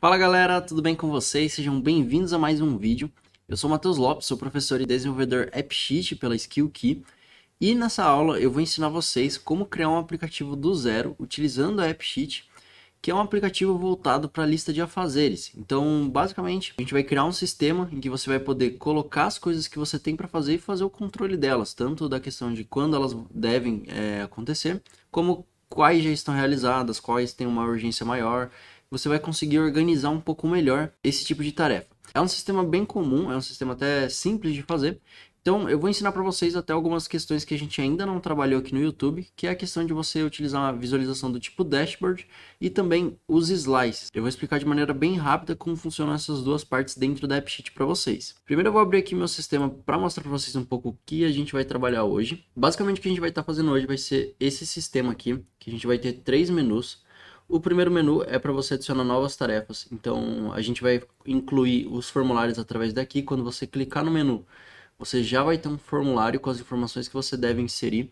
Fala galera, tudo bem com vocês? Sejam bem-vindos a mais um vídeo. Eu sou o Matheus Lopes, sou professor e desenvolvedor AppSheet pela SkillKey. E nessa aula eu vou ensinar vocês como criar um aplicativo do zero utilizando a AppSheet, que é um aplicativo voltado para a lista de afazeres. Então, basicamente, a gente vai criar um sistema em que você vai poder colocar as coisas que você tem para fazer e fazer o controle delas, tanto da questão de quando elas devem acontecer, como quais já estão realizadas, quais têm uma urgência maior. Você vai conseguir organizar um pouco melhor esse tipo de tarefa. É um sistema bem comum, é um sistema até simples de fazer. Então, eu vou ensinar para vocês até algumas questões que a gente ainda não trabalhou aqui no YouTube, que é a questão de você utilizar uma visualização do tipo dashboard e também os slices. Eu vou explicar de maneira bem rápida como funcionam essas duas partes dentro da AppSheet para vocês. Primeiro eu vou abrir aqui meu sistema para mostrar para vocês um pouco o que a gente vai trabalhar hoje. Basicamente o que a gente vai estar fazendo hoje vai ser esse sistema aqui, que a gente vai ter 3 menus. O primeiro menu é para você adicionar novas tarefas, então a gente vai incluir os formulários através daqui. Quando você clicar no menu, você já vai ter um formulário com as informações que você deve inserir.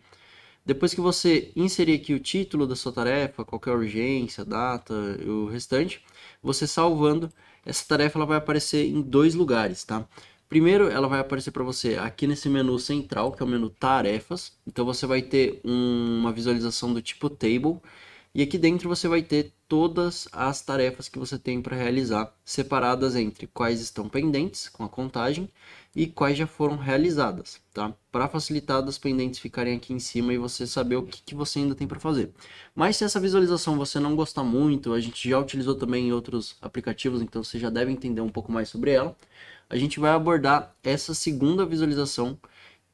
Depois que você inserir aqui o título da sua tarefa, qualquer urgência, data e o restante, você salvando, essa tarefa ela vai aparecer em 2 lugares, tá? Primeiro, ela vai aparecer para você aqui nesse menu central, que é o menu tarefas. Então você vai ter uma visualização do tipo table. E aqui dentro você vai ter todas as tarefas que você tem para realizar, separadas entre quais estão pendentes com a contagem e quais já foram realizadas, tá? Para facilitar das pendentes ficarem aqui em cima e você saber o que você ainda tem para fazer. Mas se essa visualização você não gostar muito, a gente já utilizou também em outros aplicativos, então você já deve entender um pouco mais sobre ela. A gente vai abordar essa segunda visualização,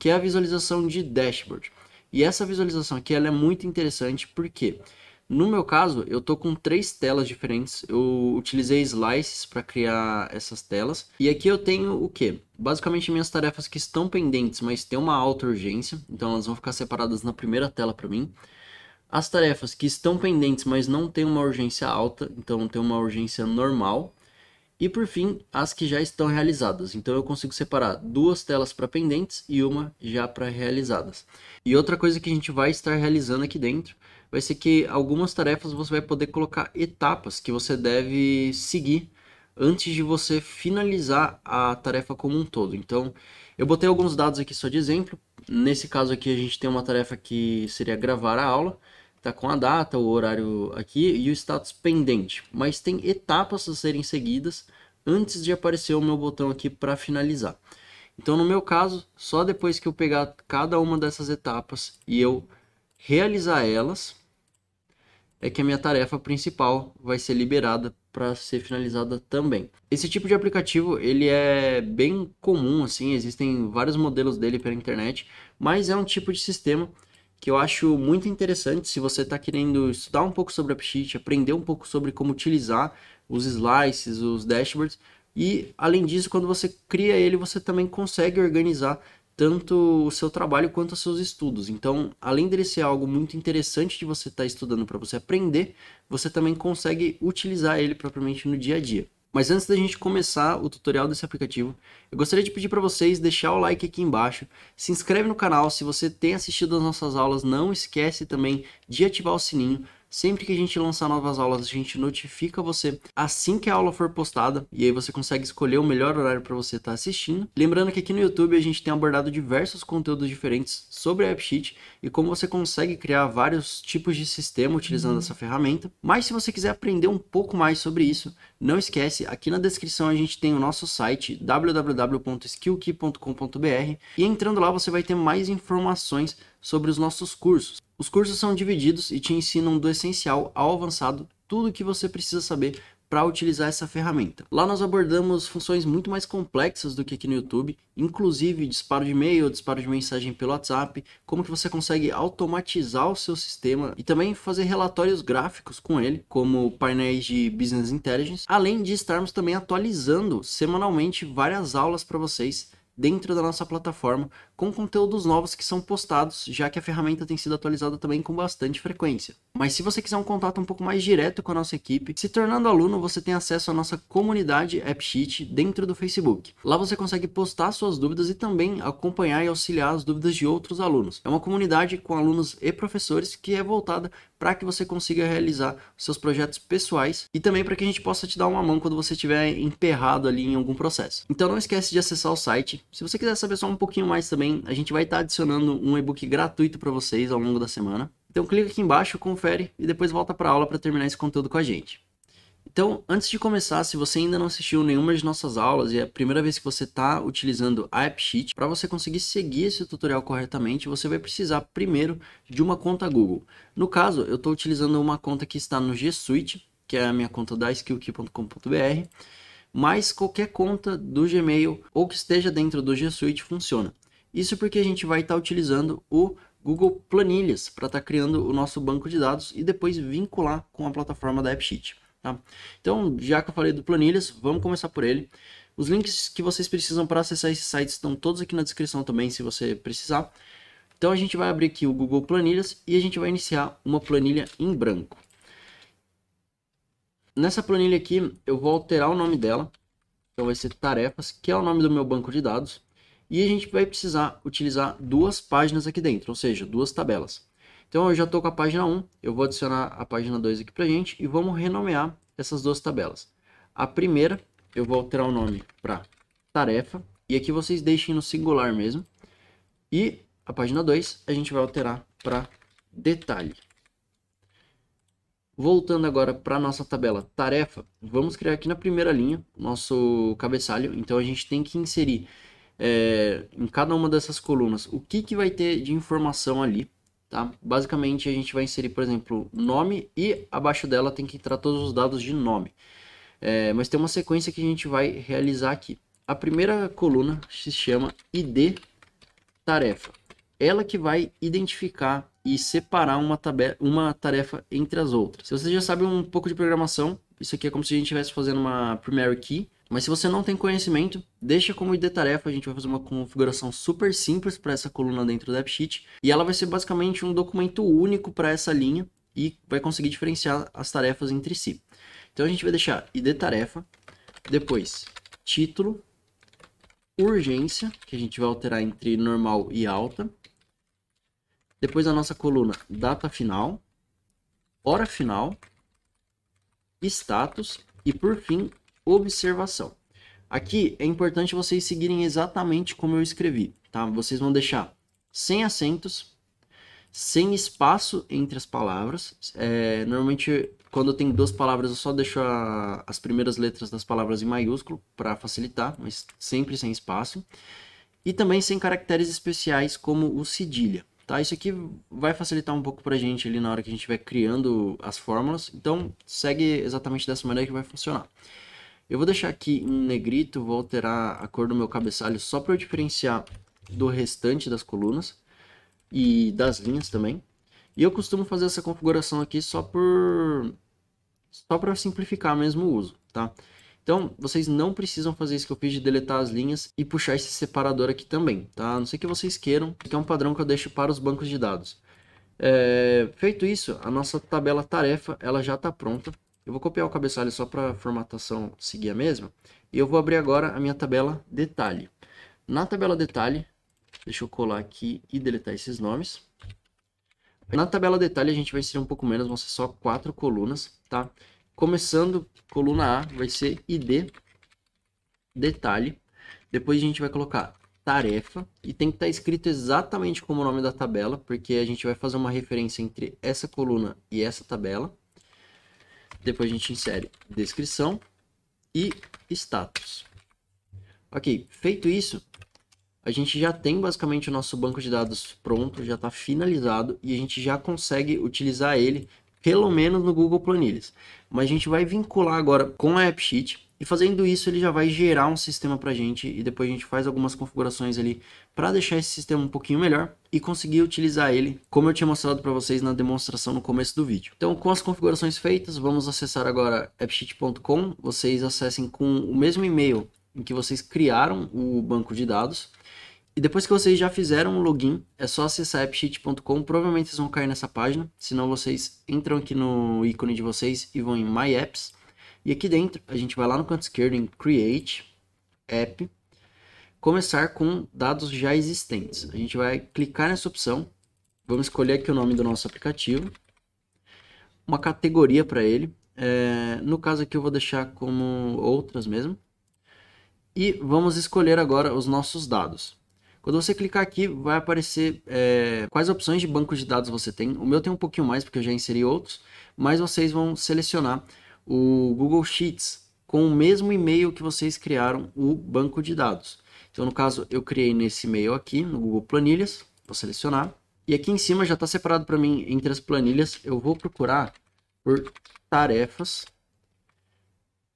que é a visualização de dashboard. E essa visualização aqui ela é muito interessante porque no meu caso, eu tô com 3 telas diferentes. Eu utilizei slices para criar essas telas. E aqui eu tenho o quê? Basicamente minhas tarefas que estão pendentes, mas tem uma alta urgência. Então elas vão ficar separadas na primeira tela para mim. As tarefas que estão pendentes, mas não tem uma urgência alta. Então tem uma urgência normal. E por fim, as que já estão realizadas. Então eu consigo separar 2 telas para pendentes e uma já para realizadas. E outra coisa que a gente vai estar realizando aqui dentro vai ser que algumas tarefas você vai poder colocar etapas que você deve seguir antes de você finalizar a tarefa como um todo. Então eu botei alguns dados aqui só de exemplo. Nesse caso aqui a gente tem uma tarefa que seria gravar a aula. Tá com a data, o horário aqui e o status pendente, mas tem etapas a serem seguidas antes de aparecer o meu botão aqui para finalizar. Então no meu caso, só depois que eu pegar cada uma dessas etapas e eu realizar elas, é que a minha tarefa principal vai ser liberada para ser finalizada também. Esse tipo de aplicativo ele é bem comum, assim, existem vários modelos dele pela internet, mas é um tipo de sistema que eu acho muito interessante se você está querendo estudar um pouco sobre AppSheet, aprender um pouco sobre como utilizar os slices, os dashboards. E além disso, quando você cria ele, você também consegue organizar tanto o seu trabalho quanto os seus estudos. Então, além dele ser algo muito interessante de você estar estudando para você aprender, você também consegue utilizar ele propriamente no dia a dia. Mas antes da gente começar o tutorial desse aplicativo, eu gostaria de pedir para vocês deixar o like aqui embaixo, se inscreve no canal, se você tem assistido as nossas aulas, não esquece também de ativar o sininho. Sempre que a gente lançar novas aulas, a gente notifica você assim que a aula for postada, e aí você consegue escolher o melhor horário para você estar assistindo. Lembrando que aqui no YouTube a gente tem abordado diversos conteúdos diferentes sobre a AppSheet e como você consegue criar vários tipos de sistema utilizando essa ferramenta. Mas se você quiser aprender um pouco mais sobre isso, não esquece, aqui na descrição a gente tem o nosso site www.skillkey.com.br e entrando lá você vai ter mais informações sobre os nossos cursos. Os cursos são divididos e te ensinam do essencial ao avançado tudo o que você precisa saber para utilizar essa ferramenta. Lá nós abordamos funções muito mais complexas do que aqui no YouTube, inclusive disparo de e-mail, disparo de mensagem pelo WhatsApp, como que você consegue automatizar o seu sistema e também fazer relatórios gráficos com ele, como painéis de Business Intelligence, além de estarmos também atualizando semanalmente várias aulas para vocês dentro da nossa plataforma, com conteúdos novos que são postados, já que a ferramenta tem sido atualizada também com bastante frequência. Mas se você quiser um contato um pouco mais direto com a nossa equipe, se tornando aluno, você tem acesso à nossa comunidade AppSheet dentro do Facebook. Lá você consegue postar suas dúvidas e também acompanhar e auxiliar as dúvidas de outros alunos. É uma comunidade com alunos e professores que é voltada para que você consiga realizar os seus projetos pessoais e também para que a gente possa te dar uma mão quando você estiver emperrado ali em algum processo. Então não esquece de acessar o site. Se você quiser saber só um pouquinho mais também, a gente vai estar adicionando um e-book gratuito para vocês ao longo da semana. Então clica aqui embaixo, confere e depois volta para a aula para terminar esse conteúdo com a gente. Então, antes de começar, se você ainda não assistiu nenhuma de nossas aulas e é a primeira vez que você está utilizando a AppSheet, para você conseguir seguir esse tutorial corretamente, você vai precisar primeiro de uma conta Google. No caso, eu estou utilizando uma conta que está no G Suite, que é a minha conta da skillkey.com.br, mas qualquer conta do Gmail ou que esteja dentro do G Suite funciona. Isso porque a gente vai estar utilizando o Google Planilhas para estar criando o nosso banco de dados e depois vincular com a plataforma da AppSheet. Tá? Então, já que eu falei do Planilhas, vamos começar por ele. Os links que vocês precisam para acessar esse site estão todos aqui na descrição também, se você precisar. Então, a gente vai abrir aqui o Google Planilhas e a gente vai iniciar uma planilha em branco. Nessa planilha aqui, eu vou alterar o nome dela. Então, vai ser Tarefas, que é o nome do meu banco de dados. E a gente vai precisar utilizar duas páginas aqui dentro, ou seja, duas tabelas. Então eu já estou com a página 1, eu vou adicionar a página 2 aqui para a gente e vamos renomear essas duas tabelas. A primeira eu vou alterar o nome para tarefa e aqui vocês deixem no singular mesmo. E a página 2 a gente vai alterar para detalhe. Voltando agora para a nossa tabela tarefa, vamos criar aqui na primeira linha o nosso cabeçalho. Então a gente tem que inserir em cada uma dessas colunas o que vai ter de informação ali. Tá? Basicamente a gente vai inserir, por exemplo, nome e abaixo dela tem que entrar todos os dados de nome. Mas tem uma sequência que a gente vai realizar aqui. A primeira coluna se chama ID tarefa. Ela que vai identificar e separar uma tarefa entre as outras. Se você já sabe um pouco de programação, isso aqui é como se a gente estivesse fazendo uma primary key. Mas se você não tem conhecimento, deixa como ID tarefa, a gente vai fazer uma configuração super simples para essa coluna dentro da AppSheet. E ela vai ser basicamente um documento único para essa linha e vai conseguir diferenciar as tarefas entre si. Então a gente vai deixar ID tarefa, depois título, urgência, que a gente vai alterar entre normal e alta. Depois a nossa coluna data final, hora final, status e por fim observação. Aqui é importante vocês seguirem exatamente como eu escrevi, tá? Vocês vão deixar sem acentos, sem espaço entre as palavras. Normalmente, quando tem duas palavras, eu só deixo as primeiras letras das palavras em maiúsculo para facilitar, mas sempre sem espaço. E também sem caracteres especiais como o cedilha. Tá? Isso aqui vai facilitar um pouco para a gente ali na hora que a gente estiver criando as fórmulas. Então, segue exatamente dessa maneira que vai funcionar. Eu vou deixar aqui em negrito, vou alterar a cor do meu cabeçalho só para eu diferenciar do restante das colunas e das linhas também. E eu costumo fazer essa configuração aqui só para simplificar mesmo o uso, tá? Então, vocês não precisam fazer isso que eu fiz de deletar as linhas e puxar esse separador aqui também, tá? A não ser que vocês queiram, que é um padrão que eu deixo para os bancos de dados. Feito isso, a nossa tabela tarefa, ela já está pronta. Eu vou copiar o cabeçalho só para a formatação seguir a mesma. E eu vou abrir agora a minha tabela detalhe. Na tabela detalhe, deixa eu colar aqui e deletar esses nomes. Na tabela detalhe a gente vai inserir um pouco menos, vão ser só 4 colunas, tá? Começando, coluna A vai ser ID detalhe. Depois a gente vai colocar tarefa e tem que estar escrito exatamente como o nome da tabela, porque a gente vai fazer uma referência entre essa coluna e essa tabela. Depois a gente insere descrição e status. Ok, feito isso, a gente já tem basicamente o nosso banco de dados pronto, já está finalizado e a gente já consegue utilizar ele pelo menos no Google Planilhas. Mas a gente vai vincular agora com a AppSheet e fazendo isso ele já vai gerar um sistema para a gente e depois a gente faz algumas configurações ali para deixar esse sistema um pouquinho melhor e conseguir utilizar ele como eu tinha mostrado para vocês na demonstração no começo do vídeo. Então com as configurações feitas, vamos acessar agora appsheet.com. Vocês acessem com o mesmo e-mail em que vocês criaram o banco de dados. E depois que vocês já fizeram o login, é só acessar appsheet.com, provavelmente vocês vão cair nessa página, senão vocês entram aqui no ícone de vocês e vão em My Apps, e aqui dentro a gente vai lá no canto esquerdo em Create, App, começar com dados já existentes. A gente vai clicar nessa opção, vamos escolher aqui o nome do nosso aplicativo, uma categoria para ele, no caso aqui eu vou deixar como outras mesmo, e vamos escolher agora os nossos dados. Quando você clicar aqui, vai aparecer quais opções de banco de dados você tem. O meu tem um pouquinho mais, porque eu já inseri outros, mas vocês vão selecionar o Google Sheets com o mesmo e-mail que vocês criaram o banco de dados. Então, no caso, eu criei nesse e-mail aqui, no Google Planilhas, vou selecionar. E aqui em cima já está separado para mim entre as planilhas. Eu vou procurar por tarefas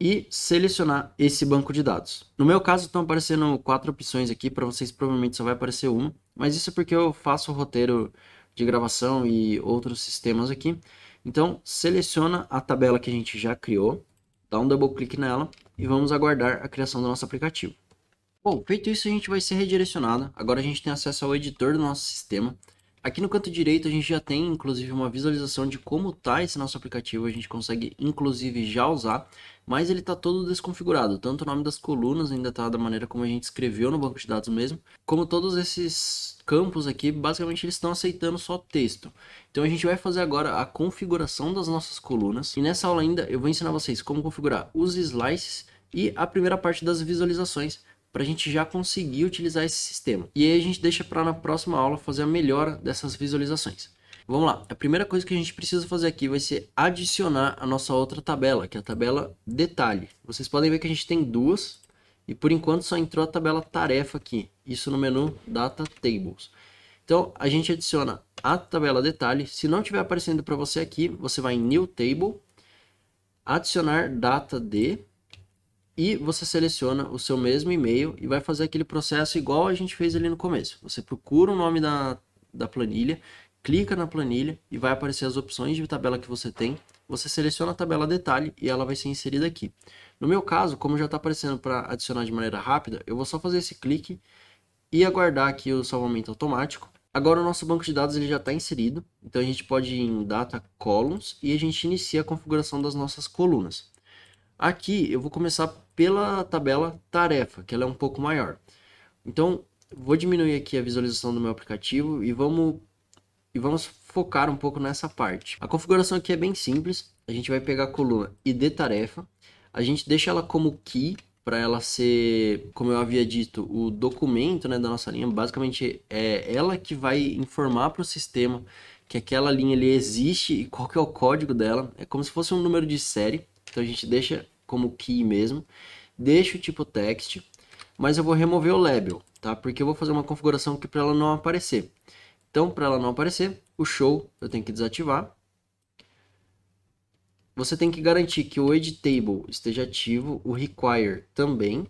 e selecionar esse banco de dados. No meu caso estão aparecendo 4 opções aqui, para vocês provavelmente só vai aparecer uma, mas isso é porque eu faço o roteiro de gravação e outros sistemas aqui. Então seleciona a tabela que a gente já criou, dá um double clique nela e vamos aguardar a criação do nosso aplicativo. Bom, feito isso a gente vai ser redirecionado, agora a gente tem acesso ao editor do nosso sistema. Aqui no canto direito a gente já tem inclusive uma visualização de como está esse nosso aplicativo, a gente consegue inclusive já usar, mas ele está todo desconfigurado, tanto o nome das colunas ainda está da maneira como a gente escreveu no banco de dados mesmo, como todos esses campos aqui, basicamente eles estão aceitando só texto. Então a gente vai fazer agora a configuração das nossas colunas, e nessa aula ainda eu vou ensinar vocês como configurar os slices e a primeira parte das visualizações, para a gente já conseguir utilizar esse sistema. E aí a gente deixa para na próxima aula fazer a melhora dessas visualizações. Vamos lá, a primeira coisa que a gente precisa fazer aqui vai ser adicionar a nossa outra tabela, que é a tabela detalhe. Vocês podem ver que a gente tem duas, e por enquanto só entrou a tabela tarefa aqui, isso no menu Data Tables. Então a gente adiciona a tabela detalhe, se não estiver aparecendo para você aqui, você vai em New Table, adicionar data de, e você seleciona o seu mesmo e-mail e vai fazer aquele processo igual a gente fez ali no começo. Você procura o nome da planilha, clica na planilha e vai aparecer as opções de tabela que você tem. Você seleciona a tabela detalhe e ela vai ser inserida aqui. No meu caso, como já está aparecendo para adicionar de maneira rápida, eu vou só fazer esse clique e aguardar aqui o salvamento automático. Agora o nosso banco de dados ele já está inserido, então a gente pode ir em Data Columns e a gente inicia a configuração das nossas colunas. Aqui eu vou começar pela tabela tarefa, que ela é um pouco maior. Então, vou diminuir aqui a visualização do meu aplicativo e vamos focar um pouco nessa parte. A configuração aqui é bem simples. A gente vai pegar a coluna ID tarefa, a gente deixa ela como key, para ela ser, como eu havia dito, o documento, né, da nossa linha. Basicamente é ela que vai informar para o sistema que aquela linha ali existe e qual que é o código dela. É como se fosse um número de série. Então a gente deixa como key mesmo, deixa o tipo text, mas eu vou remover o label, tá? Porque eu vou fazer uma configuração aqui para ela não aparecer. Então, para ela não aparecer, o show eu tenho que desativar. Você tem que garantir que o editable esteja ativo, o require também,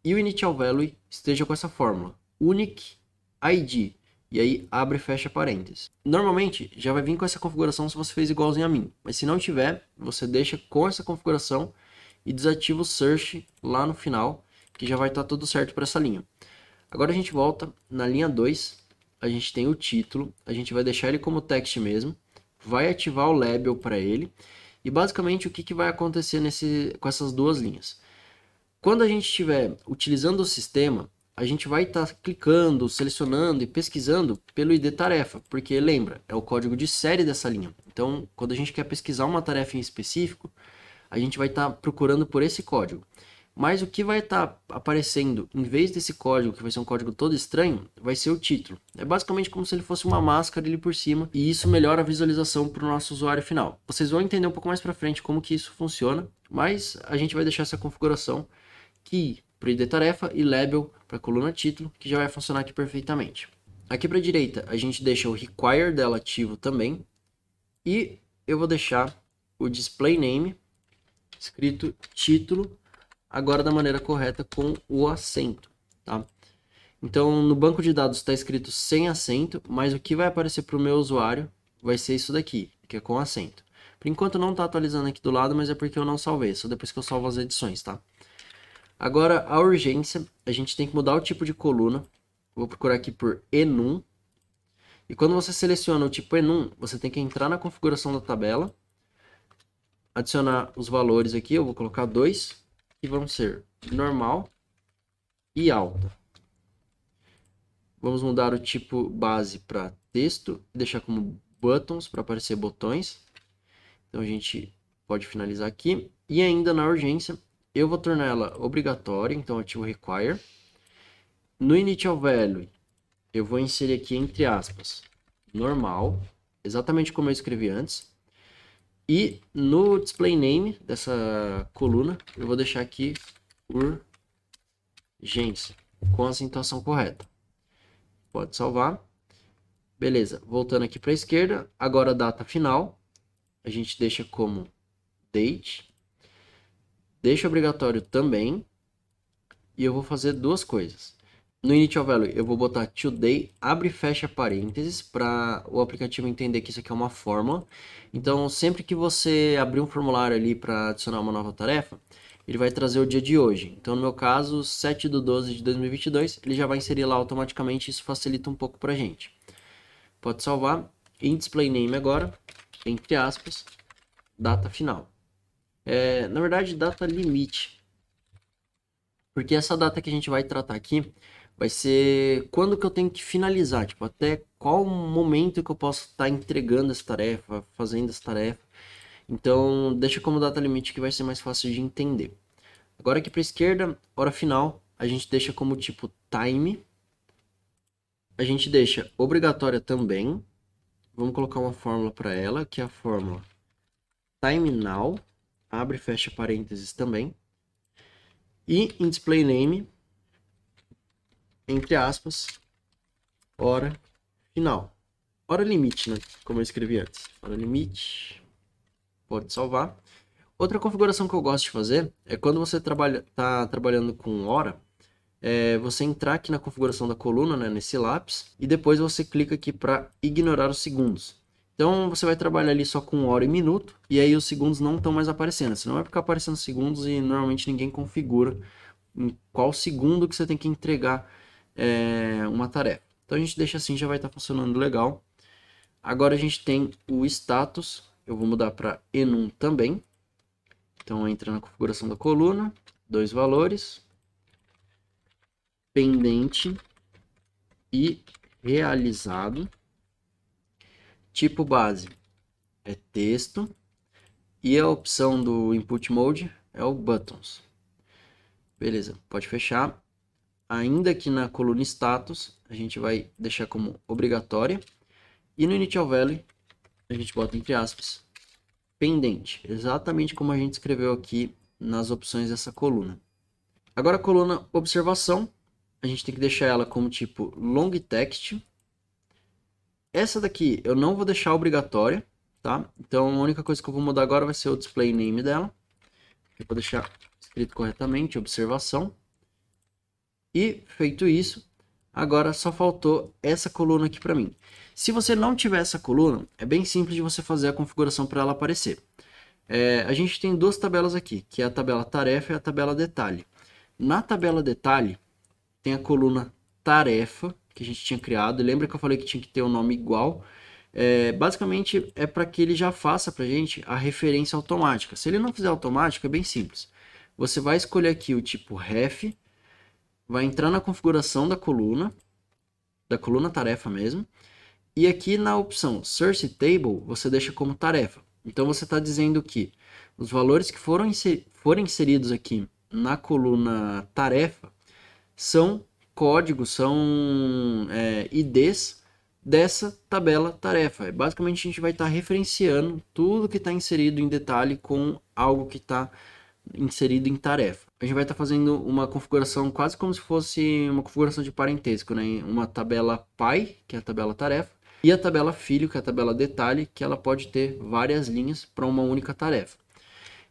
e o initial value esteja com essa fórmula, unique id, e aí abre e fecha parênteses. Normalmente já vai vir com essa configuração se você fez igualzinho a mim, mas se não tiver, você deixa com essa configuração e desativa o search lá no final, que já vai estar tudo certo para essa linha. Agora a gente volta na linha 2, a gente tem o título, a gente vai deixar ele como text mesmo, vai ativar o label para ele, e basicamente o que vai acontecer com essas duas linhas. Quando a gente estiver utilizando o sistema, a gente vai estar clicando, selecionando e pesquisando pelo ID tarefa, porque lembra, é o código de série dessa linha. Então, quando a gente quer pesquisar uma tarefa em específico, a gente vai estar procurando por esse código. Mas o que vai estar aparecendo, em vez desse código, que vai ser um código todo estranho, vai ser o título. É basicamente como se ele fosse uma máscara ali por cima, e isso melhora a visualização para o nosso usuário final. Vocês vão entender um pouco mais para frente como que isso funciona, mas a gente vai deixar essa configuração key para o ID tarefa e label para a coluna título, que já vai funcionar aqui perfeitamente. Aqui para a direita, a gente deixa o require dela ativo também, e eu vou deixar o display name escrito título, agora da maneira correta com o acento, tá? Então no banco de dados está escrito sem acento, mas o que vai aparecer para o meu usuário vai ser isso daqui, que é com acento. Por enquanto não está atualizando aqui do lado, mas é porque eu não salvei, só depois que eu salvo as edições, tá? Agora a urgência, a gente tem que mudar o tipo de coluna, vou procurar aqui por enum. E quando você seleciona o tipo enum, você tem que entrar na configuração da tabela, adicionar os valores aqui, eu vou colocar 2, que vão ser normal e alta. Vamos mudar o tipo base para texto e deixar como buttons para aparecer botões. Então a gente pode finalizar aqui. E ainda na urgência, eu vou tornar ela obrigatória, então ativo require. No initial value, eu vou inserir aqui entre aspas, normal, exatamente como eu escrevi antes. E no display name dessa coluna, eu vou deixar aqui urgência, com a acentuação correta. Pode salvar. Beleza, voltando aqui para a esquerda, agora a data final, a gente deixa como date. Deixa obrigatório também. E eu vou fazer duas coisas. No initial value, eu vou botar today, abre e fecha parênteses, para o aplicativo entender que isso aqui é uma fórmula. Então, sempre que você abrir um formulário ali para adicionar uma nova tarefa, ele vai trazer o dia de hoje. Então, no meu caso, 7/12/2022, ele já vai inserir lá automaticamente, isso facilita um pouco para a gente. Pode salvar. Em display name agora, entre aspas, data final. Na verdade, data limite. Porque essa data que a gente vai tratar aqui vai ser quando que eu tenho que finalizar, tipo, até qual momento que eu posso estar entregando essa tarefa, fazendo essa tarefa. Então, deixa como data limite que vai ser mais fácil de entender. Agora aqui para a esquerda, hora final, a gente deixa como tipo time. A gente deixa obrigatória também. Vamos colocar uma fórmula para ela, que é a fórmula time now, abre e fecha parênteses também. E em display name, entre aspas, hora final. Hora limite, né? Como eu escrevi antes. Hora limite. Pode salvar. Outra configuração que eu gosto de fazer é quando você está trabalhando com hora, você entrar aqui na configuração da coluna, né, nesse lápis, e depois você clica aqui para ignorar os segundos. Então você vai trabalhar ali só com hora e minuto, e aí os segundos não estão mais aparecendo. Senão vai ficar aparecendo segundos e normalmente ninguém configura em qual segundo que você tem que entregar uma tarefa. Então a gente deixa assim, já vai estar funcionando legal. Agora a gente tem o status, eu vou mudar para enum também. Então entra na configuração da coluna, dois valores, pendente e realizado. Tipo base é texto e a opção do input mode é o buttons. Beleza, pode fechar. Ainda aqui na coluna status, a gente vai deixar como obrigatória. E no initial value, a gente bota entre aspas, pendente. Exatamente como a gente escreveu aqui nas opções dessa coluna. Agora a coluna observação, a gente tem que deixar ela como tipo long text. Essa daqui eu não vou deixar obrigatória, tá? Então a única coisa que eu vou mudar agora vai ser o display name dela. Eu vou deixar escrito corretamente, observação. E feito isso, agora só faltou essa coluna aqui para mim. Se você não tiver essa coluna, é bem simples de você fazer a configuração para ela aparecer. A gente tem duas tabelas aqui, que é a tabela tarefa e a tabela detalhe. Na tabela detalhe, tem a coluna tarefa, que a gente tinha criado. Lembra que eu falei que tinha que ter um nome igual? Basicamente é para que ele já faça para a gente a referência automática. Se ele não fizer automático, é bem simples. Você vai escolher aqui o tipo ref, vai entrar na configuração da coluna tarefa mesmo, e aqui na opção Source Table, você deixa como tarefa. Então você está dizendo que os valores que forem inseridos aqui na coluna tarefa são códigos, são IDs dessa tabela tarefa. Basicamente a gente vai estar referenciando tudo que está inserido em detalhe com algo que está inserido em tarefa. A gente vai estar fazendo uma configuração quase como se fosse uma configuração de parentesco, né? Uma tabela pai, que é a tabela tarefa, e a tabela filho, que é a tabela detalhe, que ela pode ter várias linhas para uma única tarefa.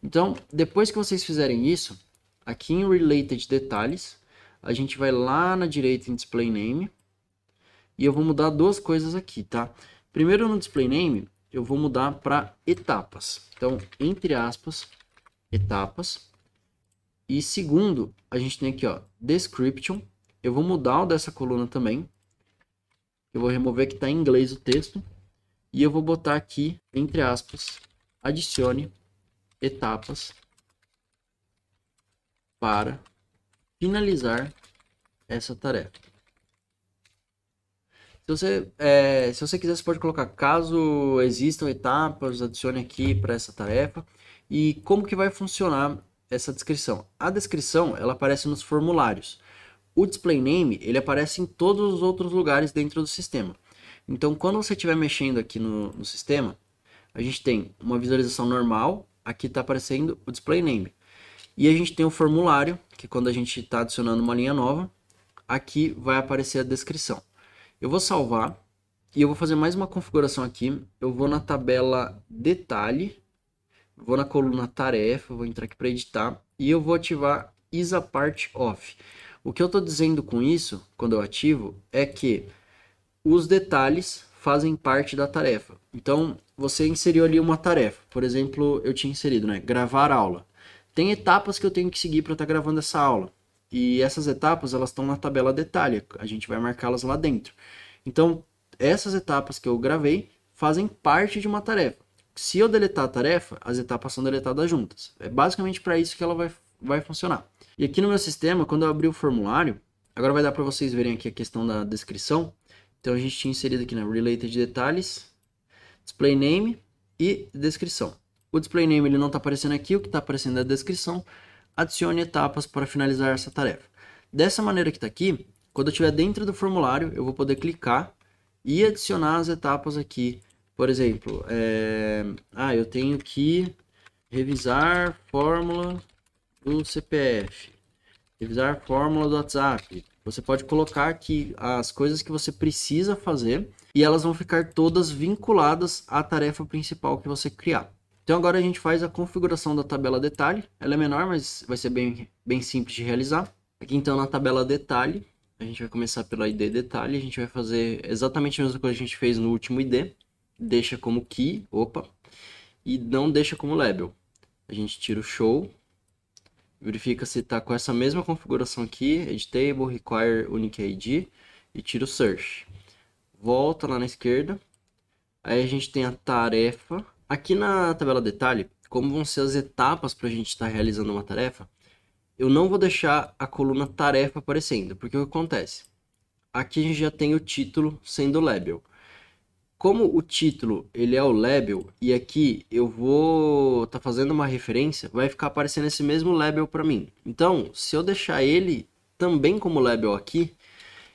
Então, depois que vocês fizerem isso, aqui em Related Detalhes, a gente vai lá na direita em Display Name, e eu vou mudar duas coisas aqui, tá? Primeiro no Display Name, eu vou mudar para etapas. Então, entre aspas, etapas. E segundo, a gente tem aqui, ó, Description, Eu vou mudar o dessa coluna também. Eu vou remover que está em inglês o texto. E eu vou botar aqui, entre aspas, adicione etapas para finalizar essa tarefa. Se você quiser, você pode colocar caso existam etapas, adicione aqui para essa tarefa. E como que vai funcionar essa descrição? A descrição, ela aparece nos formulários. O display name, ele aparece em todos os outros lugares dentro do sistema. Então, quando você estiver mexendo aqui no sistema, a gente tem uma visualização normal, aqui está aparecendo o display name. E a gente tem o formulário, que quando a gente está adicionando uma linha nova, aqui vai aparecer a descrição. Eu vou salvar e eu vou fazer mais uma configuração aqui. Eu vou na tabela detalhe, vou na coluna tarefa, vou entrar aqui para editar e eu vou ativar is a part of. O que eu estou dizendo com isso, quando eu ativo, é que os detalhes fazem parte da tarefa. Então, você inseriu ali uma tarefa. Por exemplo, eu tinha inserido, né? Gravar aula. Tem etapas que eu tenho que seguir para estar gravando essa aula. E essas etapas, elas estão na tabela detalhe. A gente vai marcá-las lá dentro. Então, essas etapas que eu gravei fazem parte de uma tarefa. Se eu deletar a tarefa, as etapas são deletadas juntas. É basicamente para isso que ela vai funcionar. E aqui no meu sistema, quando eu abrir o formulário, agora vai dar para vocês verem aqui a questão da descrição. Então, a gente tinha inserido aqui na Related Detalhes, Display Name e Descrição. O Display Name ele não está aparecendo aqui, o que está aparecendo é a descrição. Adicione etapas para finalizar essa tarefa. Dessa maneira que está aqui, quando eu estiver dentro do formulário, eu vou poder clicar e adicionar as etapas aqui. Por exemplo, eu tenho que revisar fórmula do CPF, revisar fórmula do WhatsApp. Você pode colocar aqui as coisas que você precisa fazer e elas vão ficar todas vinculadas à tarefa principal que você criar. Então agora a gente faz a configuração da tabela detalhe. Ela é menor, mas vai ser bem simples de realizar. Aqui então na tabela detalhe, a gente vai começar pelo ID detalhe. A gente vai fazer exatamente a mesma coisa que a gente fez no último ID. Deixa como key, e não deixa como label. A gente tira o show. Verifica se está com essa mesma configuração aqui, editable, require unique ID e tira o search. Volta lá na esquerda. Aí a gente tem a tarefa. Aqui na tabela detalhe, como vão ser as etapas para a gente estar realizando uma tarefa, eu não vou deixar a coluna tarefa aparecendo, porque o que acontece? Aqui a gente já tem o título sendo label. Como o título ele é o label e aqui eu vou estar fazendo uma referência, vai ficar aparecendo esse mesmo label para mim. Então, se eu deixar ele também como label aqui,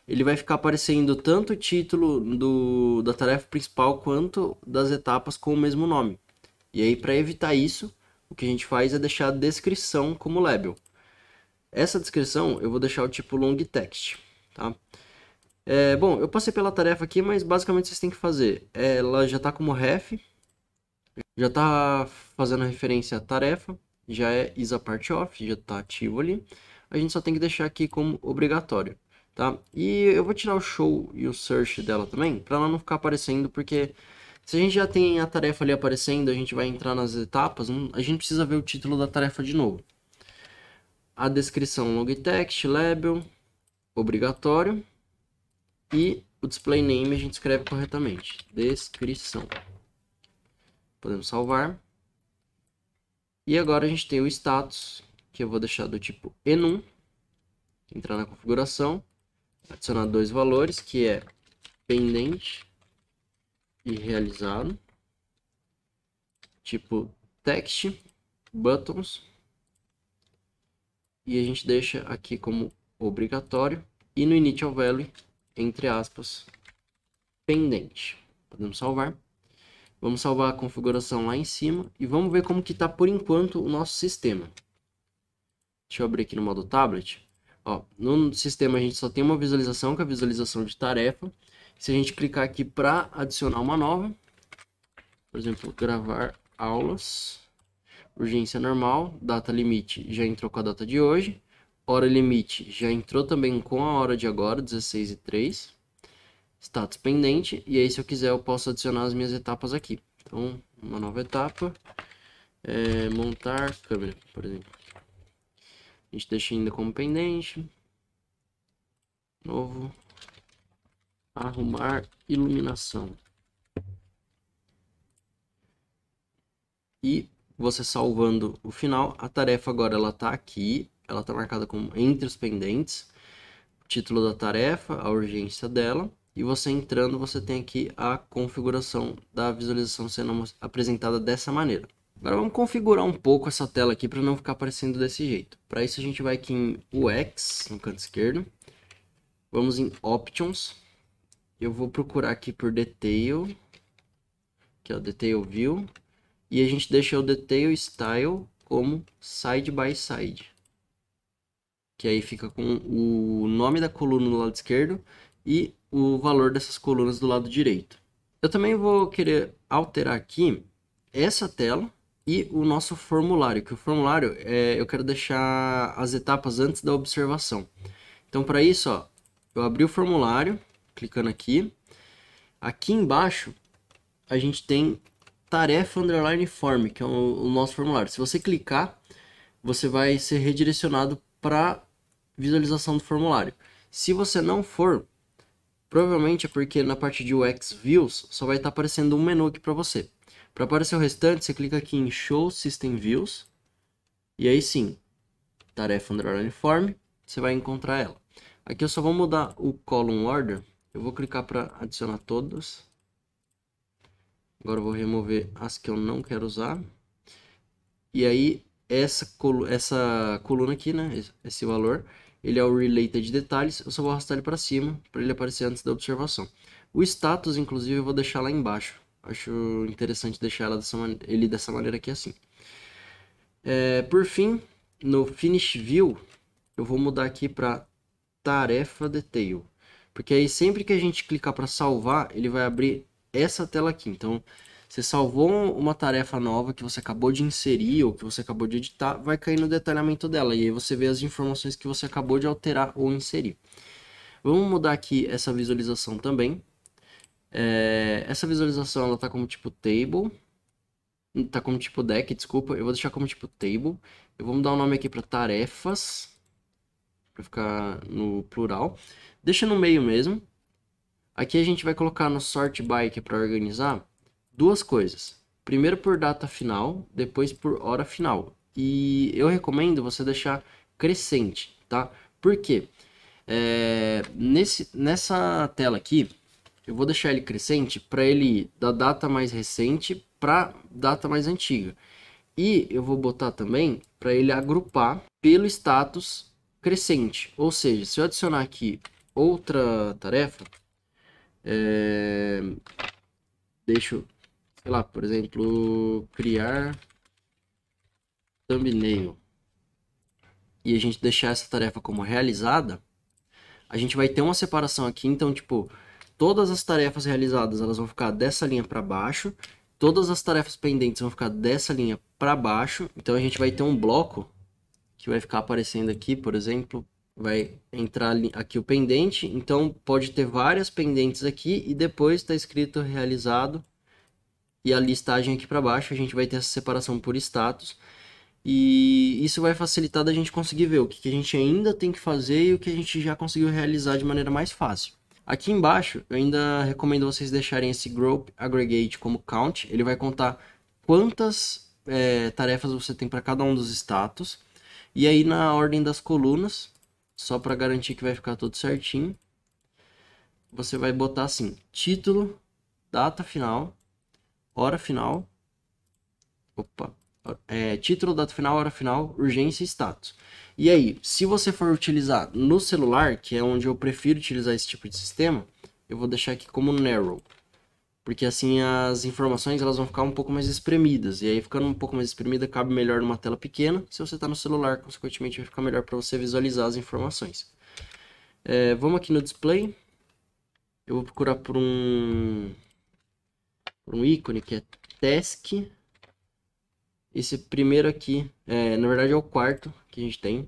ele vai ficar aparecendo tanto o título da tarefa principal quanto das etapas com o mesmo nome. E aí, para evitar isso, o que a gente faz é deixar a descrição como label. Essa descrição eu vou deixar o tipo long text, tá? Bom, eu passei pela tarefa aqui, mas basicamente vocês têm que fazer. Ela já está como ref, já está fazendo referência à tarefa, já é is a part of, já está ativo ali. A gente só tem que deixar aqui como obrigatório, tá? E eu vou tirar o show e o search dela também, para ela não ficar aparecendo, porque se a gente já tem a tarefa ali aparecendo, a gente vai entrar nas etapas, a gente precisa ver o título da tarefa de novo. A descrição long text, label, obrigatório. E o display name a gente escreve corretamente. Descrição. Podemos salvar. E agora a gente tem o status, que eu vou deixar do tipo enum. Entrar na configuração. Adicionar dois valores, que é pendente e realizado. Tipo text, buttons. E a gente deixa aqui como obrigatório. E no initial value, entre aspas, pendente. Podemos salvar. Vamos salvar a configuração lá em cima e vamos ver como que está por enquanto o nosso sistema. Deixa eu abrir aqui no modo tablet. Ó, no sistema a gente só tem uma visualização, que é a visualização de tarefa. Se a gente clicar aqui para adicionar uma nova, por exemplo, gravar aulas, urgência normal, data limite já entrou com a data de hoje, hora limite já entrou também com a hora de agora, 16h03. Status pendente, e aí se eu quiser eu posso adicionar as minhas etapas aqui. Então, uma nova etapa, montar câmera, por exemplo. A gente deixa ainda como pendente. Novo. Arrumar iluminação. E você salvando o final, a tarefa agora ela tá aqui, ela tá marcada como entre os pendentes, o título da tarefa, a urgência dela, e você entrando, você tem aqui a configuração da visualização sendo apresentada dessa maneira. Agora vamos configurar um pouco essa tela aqui para não ficar aparecendo desse jeito. Para isso a gente vai aqui em UX, no canto esquerdo, vamos em Options, eu vou procurar aqui por Detail, que é o Detail View, e a gente deixa o Detail Style como Side by Side. Que aí fica com o nome da coluna do lado esquerdo e o valor dessas colunas do lado direito. Eu também vou querer alterar aqui essa tela e o nosso formulário, que o formulário eu quero deixar as etapas antes da observação. Então para isso, ó, eu abri o formulário, clicando aqui. Aqui embaixo a gente tem tarefa underline form, que é o nosso formulário. Se você clicar, você vai ser redirecionado para visualização do formulário. Se você não for, provavelmente é porque na parte de UX Views só vai estar aparecendo um menu aqui para você. Para aparecer o restante, você clica aqui em Show System Views e aí sim, tarefa underline form, você vai encontrar ela. Aqui eu só vou mudar o column order. Eu vou clicar para adicionar todas. Agora eu vou remover as que eu não quero usar. E aí, essa coluna aqui, né? Esse valor, ele é o Related Detalhes. Eu só vou arrastar ele para cima, para ele aparecer antes da observação. O status, inclusive, eu vou deixar lá embaixo. Acho interessante deixar ele dessa maneira aqui, assim. Por fim, no Finish View, eu vou mudar aqui para Tarefa Detail. Porque aí, sempre que a gente clicar para salvar, ele vai abrir essa tela aqui. Então, você salvou uma tarefa nova que você acabou de inserir ou que você acabou de editar, vai cair no detalhamento dela. E aí você vê as informações que você acabou de alterar ou inserir. Vamos mudar aqui essa visualização também. Essa visualização ela está como tipo table. Está como tipo deck, desculpa. Eu vou deixar como tipo table. Eu vou mudar o nome aqui para tarefas. Para ficar no plural. Deixa no meio mesmo. Aqui a gente vai colocar no sort by, que é para organizar, duas coisas. Primeiro por data final, depois por hora final. E eu recomendo você deixar crescente, tá? Por quê? Nessa tela aqui, eu vou deixar ele crescente para ele ir da data mais recente para data mais antiga. E eu vou botar também para ele agrupar pelo status crescente. Ou seja, se eu adicionar aqui outra tarefa, deixa eu, sei lá, por exemplo, criar thumbnail. E a gente deixar essa tarefa como realizada, a gente vai ter uma separação aqui. Então, tipo, todas as tarefas realizadas elas vão ficar dessa linha para baixo. Todas as tarefas pendentes vão ficar dessa linha para baixo. Então, a gente vai ter um bloco que vai ficar aparecendo aqui, por exemplo. Vai entrar aqui o pendente. Então, pode ter várias pendentes aqui e depois está escrito realizado. E a listagem aqui para baixo, a gente vai ter essa separação por status. E isso vai facilitar da gente conseguir ver o que a gente ainda tem que fazer e o que a gente já conseguiu realizar de maneira mais fácil. Aqui embaixo, eu ainda recomendo vocês deixarem esse Group Aggregate como count. Ele vai contar quantas tarefas você tem para cada um dos status. E aí na ordem das colunas, só para garantir que vai ficar tudo certinho, você vai botar assim, título, data final, hora final, título, data final, hora final, urgência e status. E aí, se você for utilizar no celular, que é onde eu prefiro utilizar esse tipo de sistema, eu vou deixar aqui como narrow. Porque assim as informações elas vão ficar um pouco mais espremidas. E aí ficando um pouco mais espremida, cabe melhor numa tela pequena. Se você está no celular, consequentemente vai ficar melhor para você visualizar as informações. Vamos aqui no display. Eu vou procurar por um ícone que é task. Esse primeiro aqui, na verdade é o quarto que a gente tem,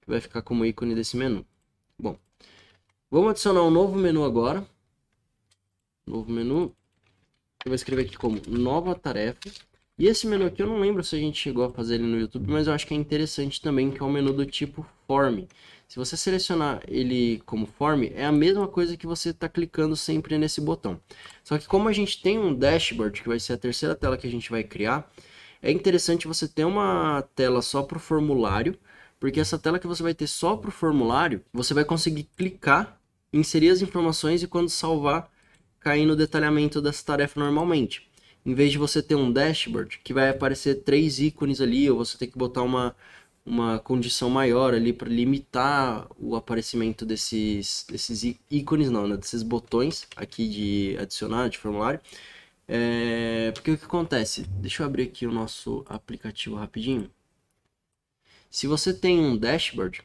que vai ficar como ícone desse menu. Bom, vamos adicionar um novo menu agora. Novo menu, eu vou escrever aqui como nova tarefa. E esse menu aqui eu não lembro se a gente chegou a fazer ele no YouTube, mas eu acho que é interessante também, que é o menu do tipo Form. Se você selecionar ele como Form, é a mesma coisa que você está clicando sempre nesse botão. Só que como a gente tem um dashboard, que vai ser a terceira tela que a gente vai criar, é interessante você ter uma tela só para o formulário, porque essa tela que você vai ter só para o formulário, você vai conseguir clicar, inserir as informações e quando salvar, cair no detalhamento dessa tarefa normalmente. Em vez de você ter um dashboard que vai aparecer 3 ícones ali, ou você tem que botar uma condição maior ali para limitar o aparecimento desses ícones, não, né? Desses botões aqui de adicionar, de formulário. Porque o que acontece? Deixa eu abrir aqui o nosso aplicativo rapidinho. Se você tem um dashboard,